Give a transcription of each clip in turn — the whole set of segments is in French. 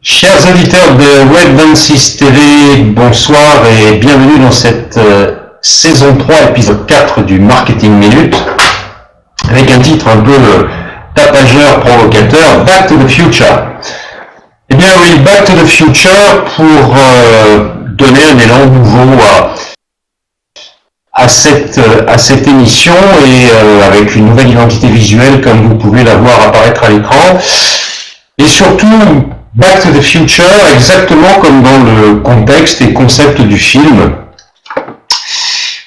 Chers auditeurs de Web26 TV, bonsoir et bienvenue dans cette saison 3, épisode 4 du Marketing Minute, avec un titre un peu tapageur, provocateur, Back to the Future. Eh bien oui, Back to the Future pour donner un élan nouveau à cette émission et avec une nouvelle identité visuelle comme vous pouvez la voir apparaître à l'écran. Et surtout, Back to the Future, exactement comme dans le contexte et concept du film,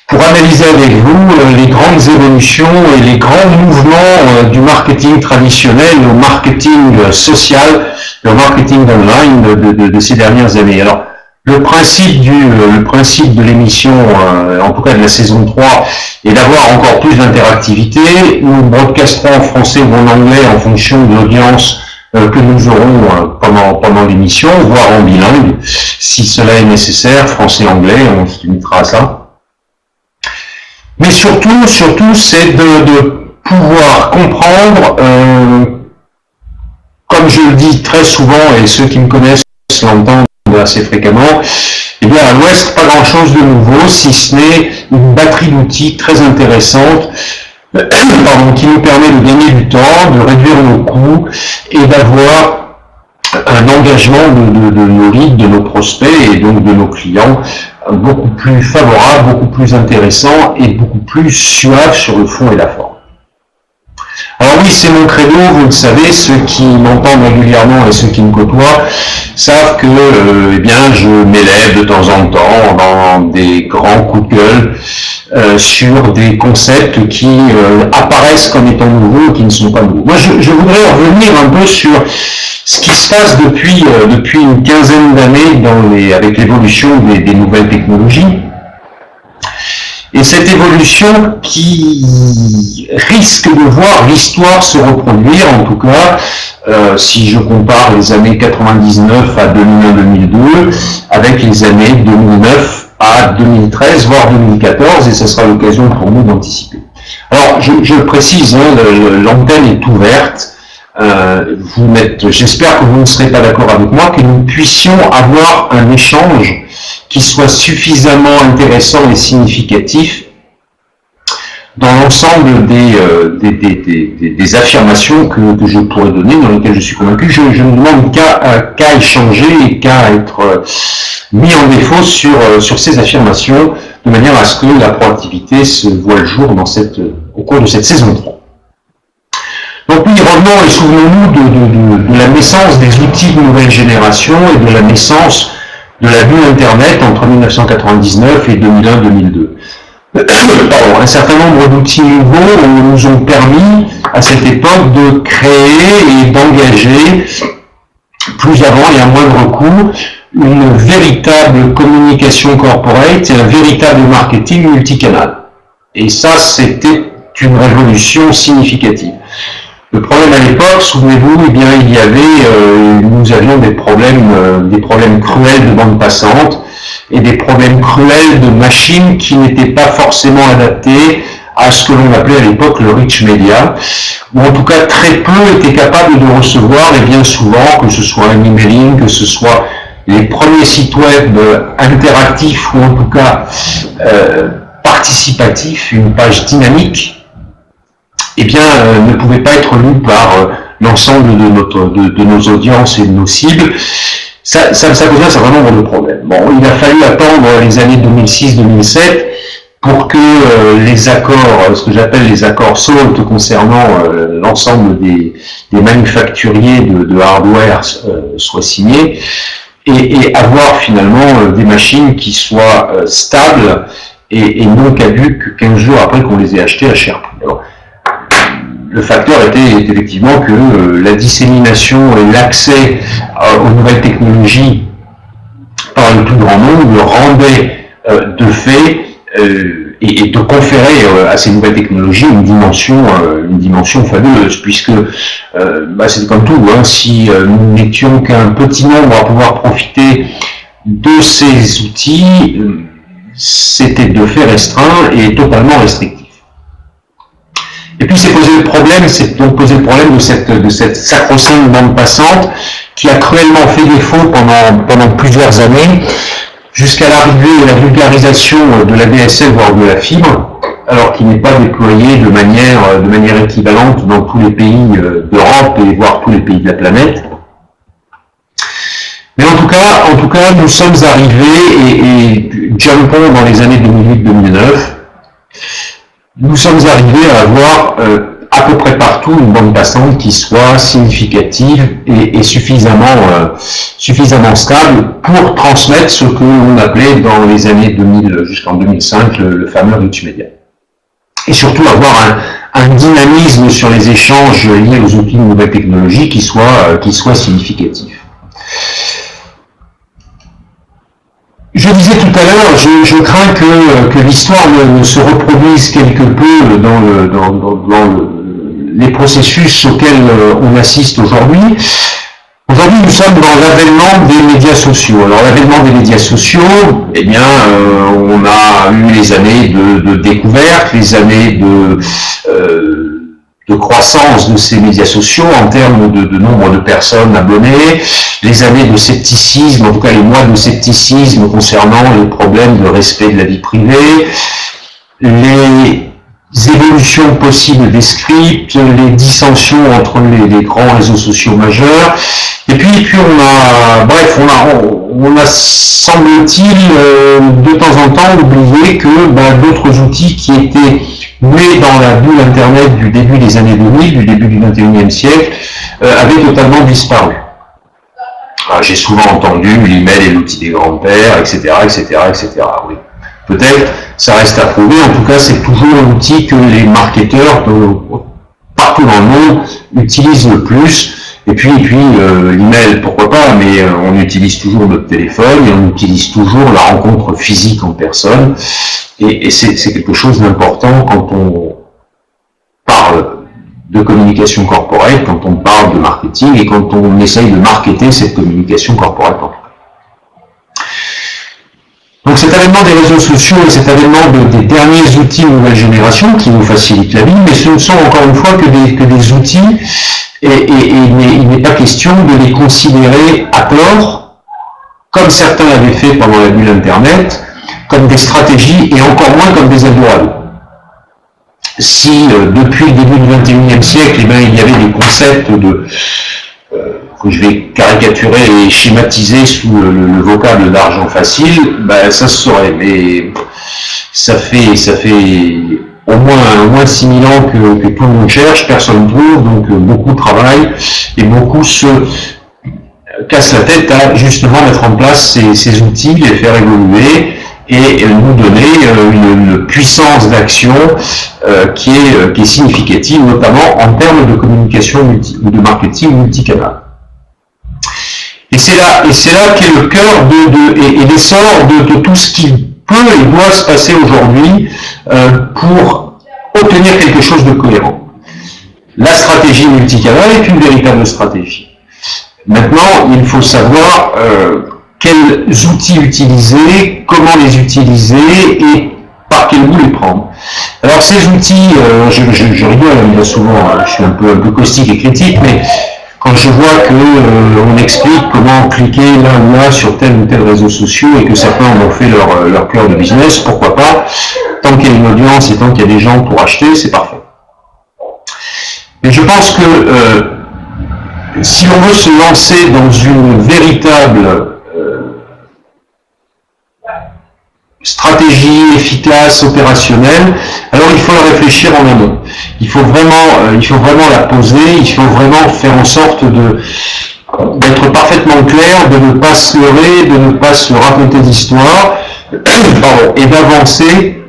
pour analyser avec vous les grandes évolutions et les grands mouvements du marketing traditionnel au marketing social, au marketing online de ces dernières années. Alors, le principe de l'émission, en tout cas de la saison 3, est d'avoir encore plus d'interactivité. Nous broadcasterons en français ou en anglais en fonction de l'audience que nous aurons pendant l'émission, voire en bilingue, si cela est nécessaire, français-anglais, on se limitera à ça. Mais surtout, c'est de pouvoir comprendre, comme je le dis très souvent, et ceux qui me connaissent l'entendent assez fréquemment, eh bien à l'Ouest, pas grand-chose de nouveau, si ce n'est une batterie d'outils très intéressante, qui nous permet de gagner du temps, de réduire nos coûts et d'avoir un engagement de nos leads, de nos prospects et donc de nos clients beaucoup plus favorable, beaucoup plus intéressant et beaucoup plus suave sur le fond et la forme. Alors oui, c'est mon credo, vous le savez, ceux qui m'entendent régulièrement et ceux qui me côtoient savent que eh bien, je m'élève de temps en temps dans des grands coups de gueule sur des concepts qui apparaissent comme étant nouveaux ou qui ne sont pas nouveaux. Moi, je voudrais revenir un peu sur ce qui se passe depuis une quinzaine d'années avec l'évolution des nouvelles technologies. Et cette évolution qui risque de voir l'histoire se reproduire, en tout cas, si je compare les années 99 à 2001-2002, avec les années 2009 à 2013, voire 2014, et ce sera l'occasion pour nous d'anticiper. Alors, je le précise, l'antenne est ouverte. J'espère que vous ne serez pas d'accord avec moi, que nous puissions avoir un échange qui soit suffisamment intéressant et significatif dans l'ensemble des affirmations que je pourrais donner, dans lesquelles je suis convaincu. Je ne demande qu'à échanger et qu'à être mis en défaut sur ces affirmations, de manière à ce que la proactivité se voit le jour au cours de cette saison 3. Donc oui, revenons et souvenons-nous de la naissance des outils de nouvelle génération et de la naissance de la bulle Internet entre 1999 et 2001-2002. Un certain nombre d'outils nouveaux nous ont permis à cette époque de créer et d'engager plus avant et à moindre coût une véritable communication corporate et un véritable marketing multicanal. Et ça, c'était une révolution significative. Le problème à l'époque, souvenez-vous, eh bien, nous avions des problèmes cruels de bande passante et des problèmes cruels de machines qui n'étaient pas forcément adaptées à ce que l'on appelait à l'époque le rich media, ou en tout cas très peu étaient capables de recevoir, et bien souvent, que ce soit un emailing, que ce soit les premiers sites web interactifs ou en tout cas participatifs, une page dynamique, eh bien, ne pouvait pas être lu par l'ensemble de nos audiences et de nos cibles. Ça posait un certain nombre de problèmes. Bon, il a fallu attendre les années 2006-2007 pour que les accords, ce que j'appelle les accords SALT concernant l'ensemble des manufacturiers de hardware soient signés et avoir finalement des machines qui soient stables et non caduques 15 jours après qu'on les ait achetées à cher prix. Alors, le facteur était effectivement que la dissémination et l'accès aux nouvelles technologies par le plus grand nombre rendait de fait et de conférer à ces nouvelles technologies une dimension fabuleuse, puisque c'est comme tout, si nous n'étions qu'un petit nombre à pouvoir profiter de ces outils, c'était de fait restreint et totalement restrictif. Et puis c'est donc posé le problème de cette sacro-sainte bande passante qui a cruellement fait défaut pendant plusieurs années, jusqu'à l'arrivée et la vulgarisation de la DSL, voire de la fibre, alors qu'il n'est pas déployé de manière équivalente dans tous les pays d'Europe et voire tous les pays de la planète. Mais en tout cas, nous sommes arrivés, et jumpons dans les années 2008-2009, nous sommes arrivés à avoir à peu près partout une bande passante qui soit significative et suffisamment stable pour transmettre ce que l'on appelait dans les années 2000 jusqu'en 2005 le fameux rich media. Et surtout avoir un dynamisme sur les échanges liés aux outils de nouvelles technologies qui soit significatif. Je disais tout à l'heure, je crains que l'histoire ne se reproduise quelque peu dans les processus auxquels on assiste aujourd'hui. Aujourd'hui, nous sommes dans l'avènement des médias sociaux. Alors, l'avènement des médias sociaux, eh bien, on a eu les années de découverte, les années de croissance de ces médias sociaux en termes de nombre de personnes abonnées, les années de scepticisme, en tout cas les mois de scepticisme concernant les problèmes de respect de la vie privée, les évolutions possibles des scripts, les dissensions entre les grands réseaux sociaux majeurs, et puis on a semble-t-il de temps en temps oublié que d'autres outils qui étaient nés dans la bulle Internet du début des années 2000, du début du XXIe siècle, avaient totalement disparu. J'ai souvent entendu l'email et l'outil des grands-pères, etc., etc., etc. Oui. Peut-être, ça reste à prouver. En tout cas, c'est toujours l'outil que les marketeurs partout dans le monde utilisent le plus. Et puis l'email, pourquoi pas, mais on utilise toujours notre téléphone et on utilise toujours la rencontre physique en personne. Et c'est quelque chose d'important quand on parle de communication corporate, quand on parle de marketing et quand on essaye de marketer cette communication corporate en tout cas. Donc cet avènement des réseaux sociaux et cet avènement des derniers outils de nouvelle génération qui nous facilitent la vie, mais ce ne sont encore une fois que des outils et il n'est pas question de les considérer à tort, comme certains l'avaient fait pendant la bulle Internet, comme des stratégies et encore moins comme des Eldorado. Si depuis le début du XXIe siècle, il y avait des concepts que je vais caricaturer et schématiser sous le vocable d'argent facile, ça se saurait. Mais ça fait au moins 6000 ans que tout le monde cherche, personne ne trouve, donc beaucoup travaillent et beaucoup se cassent la tête à justement mettre en place ces outils, les faire évoluer et nous donner une puissance d'action qui est significative, notamment en termes de communication ou de marketing multicanal. Et c'est là qu'est le cœur et l'essor de tout ce qui peut et doit se passer aujourd'hui pour obtenir quelque chose de cohérent. La stratégie multicanal est une véritable stratégie. Maintenant, il faut savoir quels outils utiliser, comment les utiliser et par quel bout les prendre. Alors ces outils, je rigole, il y a souvent, je suis un peu caustique et critique, mais quand je vois on explique comment cliquer là ou là sur tel ou tel réseau social et que certains en ont fait leur cœur de business, pourquoi pas, tant qu'il y a une audience et tant qu'il y a des gens pour acheter, c'est parfait. Mais je pense que si on veut se lancer dans une véritable stratégie efficace, opérationnelle, alors il faut la réfléchir en amont. Il faut vraiment la poser, il faut vraiment faire en sorte d'être parfaitement clair, de ne pas se leurrer, de ne pas se raconter d'histoire, et d'avancer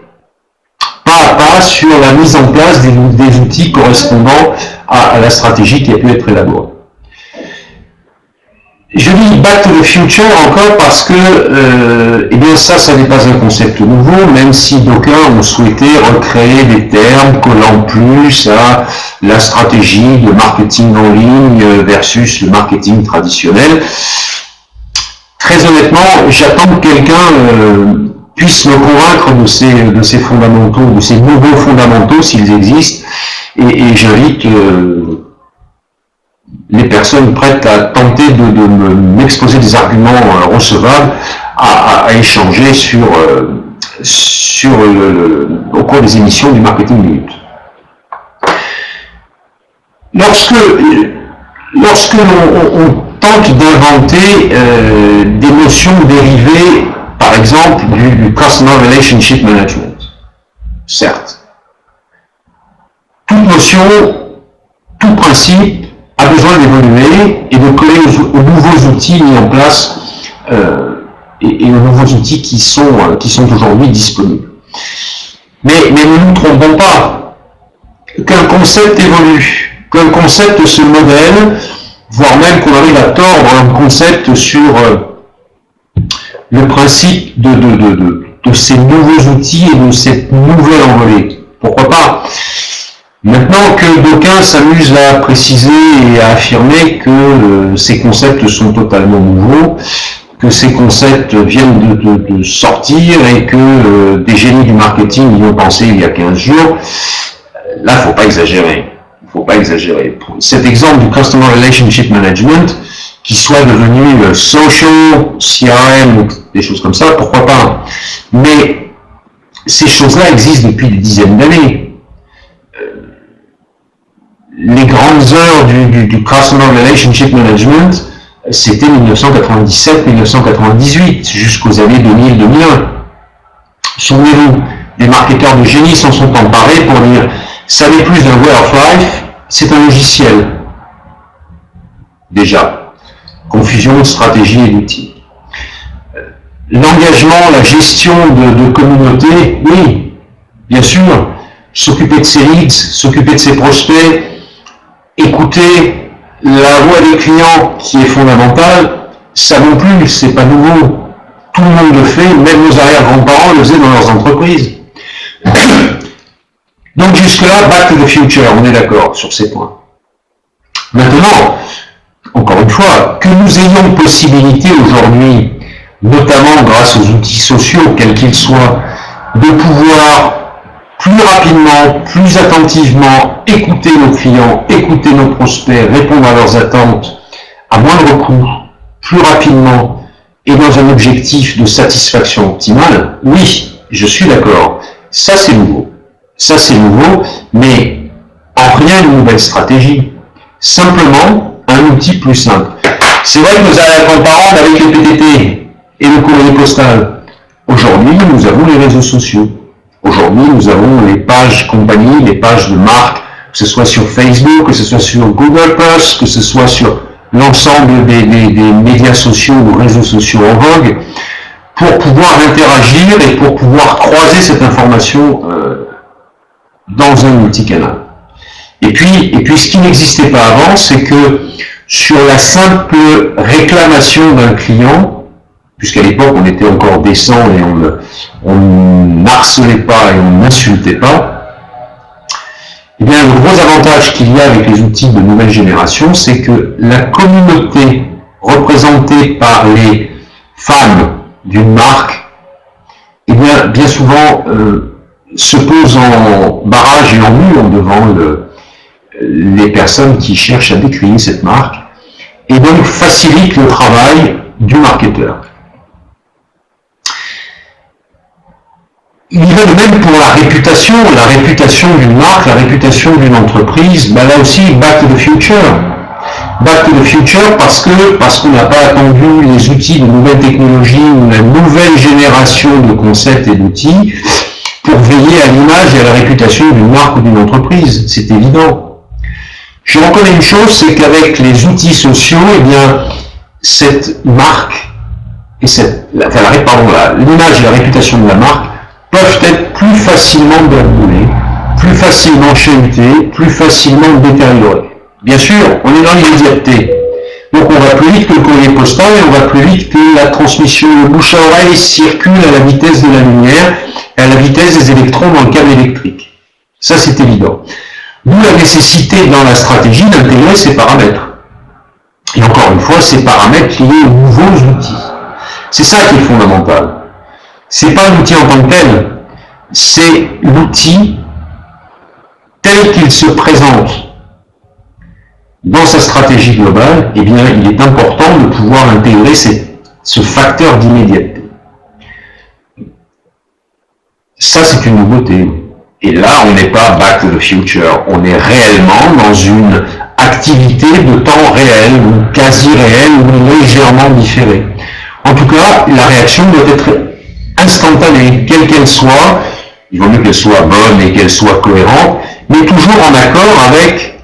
pas à pas sur la mise en place des outils correspondant à la stratégie qui a pu être élaborée. Je dis Back to the Future encore parce que ça n'est pas un concept nouveau, même si d'aucuns ont souhaité recréer des termes collant plus à la stratégie de marketing en ligne versus le marketing traditionnel. Très honnêtement, j'attends que quelqu'un puisse me convaincre de ces fondamentaux, de ces nouveaux fondamentaux s'ils existent, et j'invite les personnes prêtes à tenter de m'exposer des arguments recevables à échanger au cours des émissions du Marketing Minute. Lorsque on tente d'inventer des notions dérivées, par exemple, du Customer Relationship Management, certes, toute notion, tout principe a besoin d'évoluer et de coller aux nouveaux outils mis en place et aux nouveaux outils qui sont aujourd'hui disponibles. Mais ne nous trompons pas, qu'un concept évolue, qu'un concept se modèle, voire même qu'on arrive à tordre un concept sur le principe de ces nouveaux outils et de cette nouvelle envolée. Pourquoi pas? Maintenant que d'aucuns s'amusent à préciser et à affirmer que ces concepts sont totalement nouveaux, que ces concepts viennent de sortir et que des génies du marketing y ont pensé il y a 15 jours, là, il ne faut pas exagérer. Il ne faut pas exagérer. Cet exemple du Customer Relationship Management, qui soit devenu social, CRM, ou des choses comme ça, pourquoi pas? Mais ces choses-là existent depuis des dizaines d'années. Les grandes heures du Customer Relationship Management, c'était 1997-1998, jusqu'aux années 2000-2001. Souvenez-vous, des marketeurs de génie s'en sont emparés pour dire « ça n'est plus un way of life, c'est un logiciel ». Déjà, confusion de stratégie et d'outils. L'engagement, la gestion de communauté, oui, bien sûr, s'occuper de ses leads, s'occuper de ses prospects, écouter la voix des clients qui est fondamentale, ça non plus, c'est pas nouveau. Tout le monde le fait, même nos arrière-grands-parents le faisaient dans leurs entreprises. Donc jusque-là, back to the future, on est d'accord sur ces points. Maintenant, encore une fois, que nous ayons possibilité aujourd'hui, notamment grâce aux outils sociaux, quels qu'ils soient, de pouvoir plus rapidement, plus attentivement écouter nos clients, écouter nos prospects, répondre à leurs attentes à moindre coût, plus rapidement et dans un objectif de satisfaction optimale, oui, je suis d'accord. Ça c'est nouveau. Ça c'est nouveau, mais en rien une nouvelle stratégie. Simplement un outil plus simple. C'est vrai que nos arrière-grands-parents avec les PTT et le courrier postal. Aujourd'hui, nous avons les réseaux sociaux. Aujourd'hui, nous avons les pages compagnie, les pages de marque, que ce soit sur Facebook, que ce soit sur Google+, que ce soit sur l'ensemble des médias sociaux ou réseaux sociaux en vogue, pour pouvoir interagir et pour pouvoir croiser cette information dans un multicanal. Et puis ce qui n'existait pas avant, c'est que sur la simple réclamation d'un client, puisqu'à l'époque on était encore décent et on n'harcelait pas et on n'insultait pas, eh bien le gros avantage qu'il y a avec les outils de nouvelle génération, c'est que la communauté représentée par les fans d'une marque, eh bien souvent se pose en barrage et en mur devant les personnes qui cherchent à décrire cette marque, et donc facilite le travail du marketeur. Il y va de même pour la réputation d'une marque, la réputation d'une entreprise. Ben là aussi, back to the future. Back to the future parce qu'on n'a pas attendu les outils de nouvelles technologies ou la nouvelle génération de concepts et d'outils pour veiller à l'image et à la réputation d'une marque ou d'une entreprise. C'est évident. Je reconnais une chose, c'est qu'avec les outils sociaux, eh bien, cette marque et l'image et la réputation de la marque peuvent être plus facilement blaboulées, plus facilement chahutées, plus facilement détériorées. Bien sûr, on est dans l'immédiateté. Donc on va plus vite que le courrier postal et on va plus vite que la transmission de bouche à oreille circule à la vitesse de la lumière et à la vitesse des électrons dans le câble électrique. Ça c'est évident. D'où la nécessité dans la stratégie d'intégrer ces paramètres. Et encore une fois, ces paramètres liés aux nouveaux outils. C'est ça qui est fondamental. C'est pas l'outil en tant que tel, c'est l'outil tel qu'il se présente dans sa stratégie globale, eh bien, il est important de pouvoir intégrer ce facteur d'immédiateté. Ça, c'est une nouveauté. Et là, on n'est pas back to the future, on est réellement dans une activité de temps réel, ou quasi réel, ou légèrement différée. En tout cas, la réaction doit être instantanée, quelle qu'elle soit. Il vaut mieux qu'elle soit bonne et qu'elle soit cohérente, mais toujours en accord avec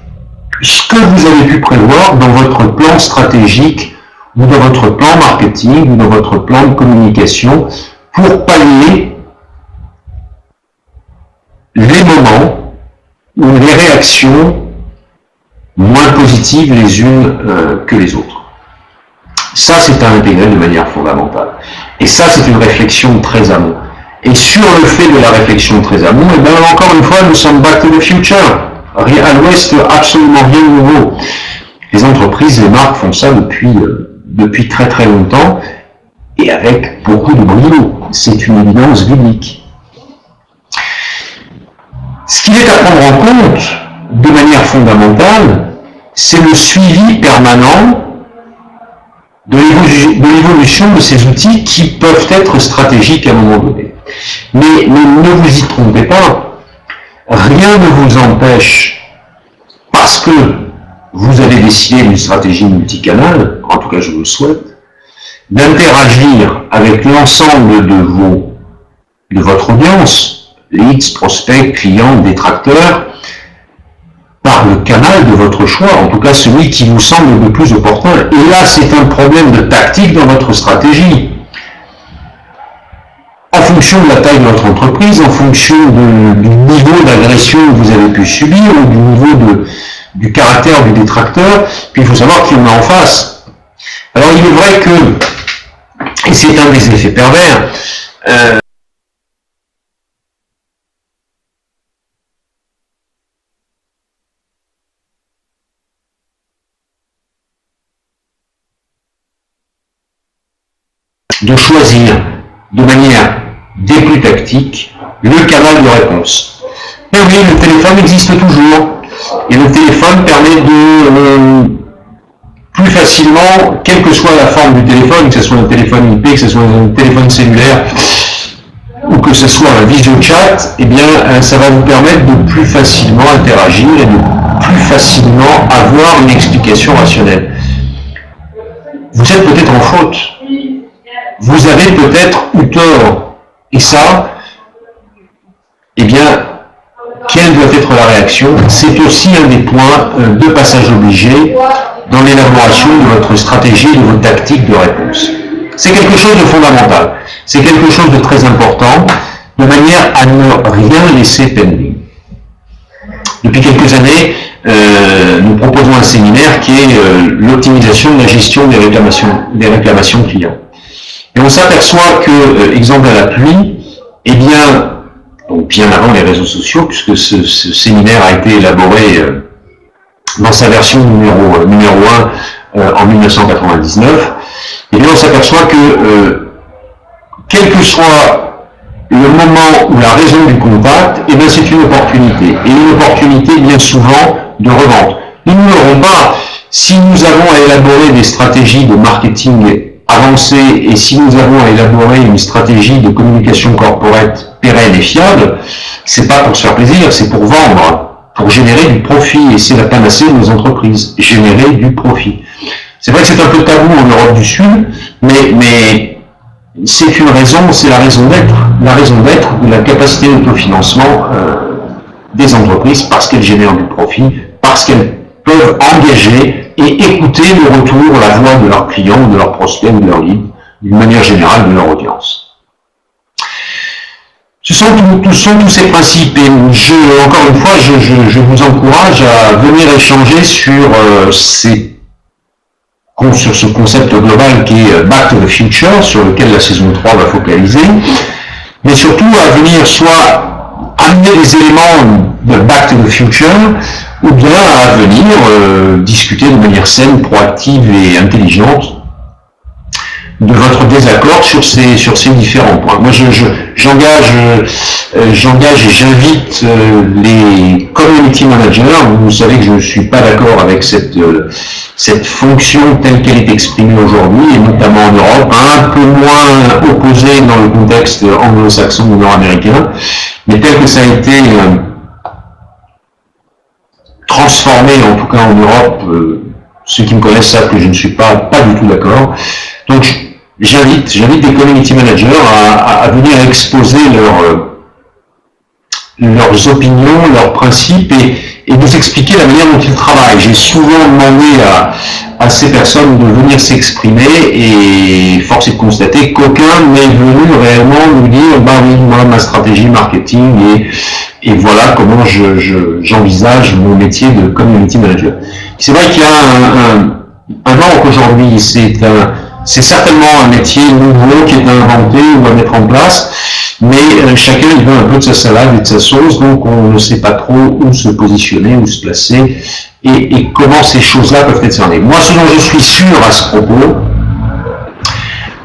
ce que vous avez pu prévoir dans votre plan stratégique, ou dans votre plan marketing, ou dans votre plan de communication, pour pallier les moments où les réactions moins positives les unes que les autres. Ça, c'est à intégrer de manière fondamentale. Et ça, c'est une réflexion très amont. Et sur le fait de la réflexion très amont, et bien encore une fois, nous sommes back to the future. À l'ouest, absolument rien de nouveau. Les entreprises, les marques font ça depuis très très longtemps, et avec beaucoup de brio. C'est une évidence biblique. Ce qu'il est à prendre en compte de manière fondamentale, c'est le suivi permanent de l'évolution de ces outils qui peuvent être stratégiques à un moment donné. Mais ne vous y trompez pas, rien ne vous empêche, parce que vous avez décidé d'une stratégie multicanale, en tout cas je vous le souhaite, d'interagir avec l'ensemble de votre audience, leads, prospects, clients, détracteurs, par le canal de votre choix, en tout cas celui qui vous semble le plus opportun. Et là, c'est un problème de tactique dans votre stratégie. En fonction de la taille de votre entreprise, en fonction du niveau d'agression que vous avez pu subir, ou du niveau du caractère du détracteur, puis il faut savoir qui on a en face. Alors il est vrai que, et c'est un des effets pervers, de choisir de manière des plus tactique le canal de réponse. Mais oui, le téléphone existe toujours, et le téléphone permet de plus facilement, quelle que soit la forme du téléphone, que ce soit un téléphone IP, que ce soit un téléphone cellulaire, ou que ce soit un visio chat, eh bien ça va vous permettre de plus facilement interagir et de plus facilement avoir une explication rationnelle. Vous êtes peut-être en faute. Vous avez peut-être eu tort. Et ça, eh bien, quelle doit être la réaction? C'est aussi un des points de passage obligé dans l'élaboration de votre stratégie et de votre tactique de réponse. C'est quelque chose de fondamental. C'est quelque chose de très important, de manière à ne rien laisser pending. Depuis quelques années, nous proposons un séminaire qui est l'optimisation de la gestion des réclamations clients. Et on s'aperçoit que, exemple à l'appui, eh bien, donc bien avant les réseaux sociaux, puisque ce séminaire a été élaboré dans sa version numéro 1 en 1999, eh bien on s'aperçoit que quel que soit le moment ou la raison du contact, eh bien c'est une opportunité. Et une opportunité bien souvent de revente. Nous n'aurons pas, si nous avons à élaborer des stratégies de marketing avancées et si nous avons à élaborer une stratégie de communication corporate pérenne et fiable, c'est pas pour se faire plaisir, c'est pour vendre, pour générer du profit. Et c'est la panacée de nos entreprises, générer du profit. C'est vrai que c'est un peu tabou en Europe du Sud, mais c'est une raison, c'est la raison d'être de la capacité d'autofinancement des entreprises, parce qu'elles génèrent du profit, parce qu'elles peuvent engager et écouter le retour, la voix de leurs clients, de leurs prospects, de leurs leads, d'une manière générale de leur audience. Ce sont tous ces principes, et encore une fois, je vous encourage à venir échanger sur ce concept global qui est Back to the Future, sur lequel la saison 3 va focaliser, mais surtout à venir soit amener des éléments de Back to the Future, ou bien à venir discuter de manière saine, proactive et intelligente de votre désaccord sur ces différents points. Moi, j'engage et j'invite les community managers. Vous savez que je ne suis pas d'accord avec cette fonction telle qu'elle est exprimée aujourd'hui, et notamment en Europe, un peu moins opposée dans le contexte anglo-saxon ou nord-américain, mais tel que ça a été transformé, en tout cas en Europe. Ceux qui me connaissent savent que je ne suis pas du tout d'accord. Donc j'invite les community managers à venir exposer leurs opinions, leurs principes et nous expliquer la manière dont ils travaillent. J'ai souvent demandé à ces personnes de venir s'exprimer et force est de constater qu'aucun n'est venu réellement nous dire bah oui, moi ma stratégie marketing et voilà comment j'envisage mon métier de community manager. C'est vrai qu'il y a un manque aujourd'hui, c'est certainement un métier nouveau qui est à inventer ou à mettre en place, mais chacun il veut un peu de sa salade et de sa sauce, donc on ne sait pas trop où se positionner, où se placer, et comment ces choses-là peuvent être cernées. Moi, ce dont je suis sûr à ce propos,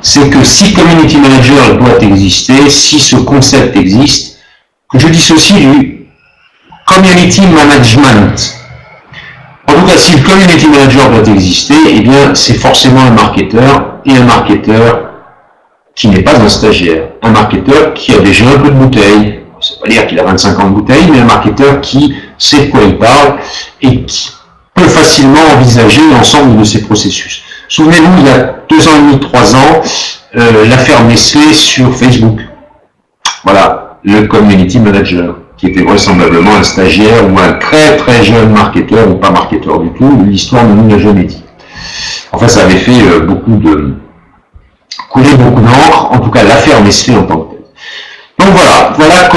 c'est que si community manager doit exister, si ce concept existe, que je dissocie du community management. En tout cas, si le community manager doit exister, eh bien, c'est forcément un marketeur, et un marketeur qui n'est pas un stagiaire. Un marketeur qui a déjà un peu de bouteille. Ça ne veut pas dire qu'il a 25 ans de bouteille, mais un marketeur qui sait de quoi il parle et qui peut facilement envisager l'ensemble de ces processus. Souvenez-vous, il y a 2 ans et demi, 3 ans, l'affaire Nestlé sur Facebook. Voilà, le community manager, qui était vraisemblablement un stagiaire ou un très très jeune marketeur ou pas marketeur du tout, l'histoire ne nous l'a jamais dit. Enfin, ça avait fait couler beaucoup d'encre, en tout cas l'affaire Nestlé en tant que telle. Donc voilà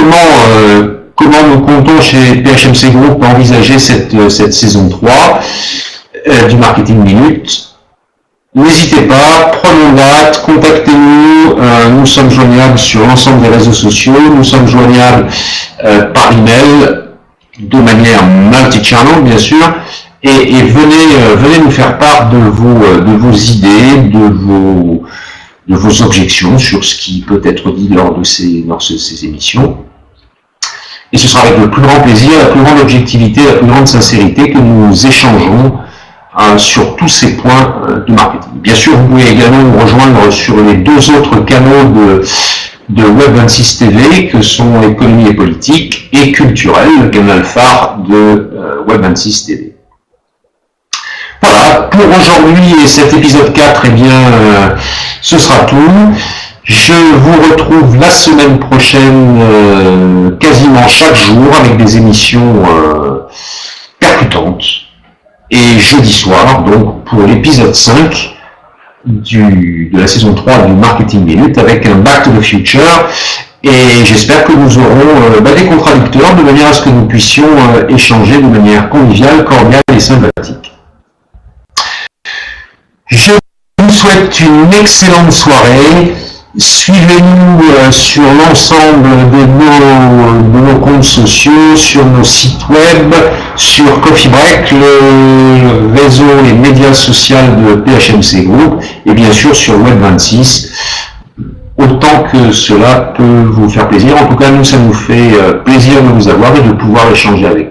comment nous comptons chez PHMC Group envisager cette saison 3 du Marketing Minute. N'hésitez pas, prenons date, contactez-nous, nous sommes joignables sur l'ensemble des réseaux sociaux, nous sommes joignables par email, de manière multi-channel bien sûr, et venez nous faire part de vos idées, de vos objections sur ce qui peut être dit lors de ces émissions. Et ce sera avec le plus grand plaisir, la plus grande objectivité, la plus grande sincérité que nous échangerons sur tous ces points du marketing. Bien sûr, vous pouvez également nous rejoindre sur les 2 autres canaux de Web26 TV, que sont Économie et Politique et Culturel, le canal phare de Web26 TV. Voilà, pour aujourd'hui et cet épisode 4, eh bien, ce sera tout. Je vous retrouve la semaine prochaine, quasiment chaque jour, avec des émissions percutantes. Et jeudi soir, donc, pour l'épisode 5 de la saison 3 du Marketing Minute, avec un Back to the Future. Et j'espère que nous aurons des contradicteurs, de manière à ce que nous puissions échanger de manière conviviale, cordiale et sympathique. Je vous souhaite une excellente soirée. Suivez-nous sur l'ensemble de nos comptes sociaux, sur nos sites web, sur Coffee Break, le réseau et médias sociaux de PHMC Group, et bien sûr sur Web26, autant que cela peut vous faire plaisir. En tout cas, nous, ça nous fait plaisir de vous avoir et de pouvoir échanger avec vous.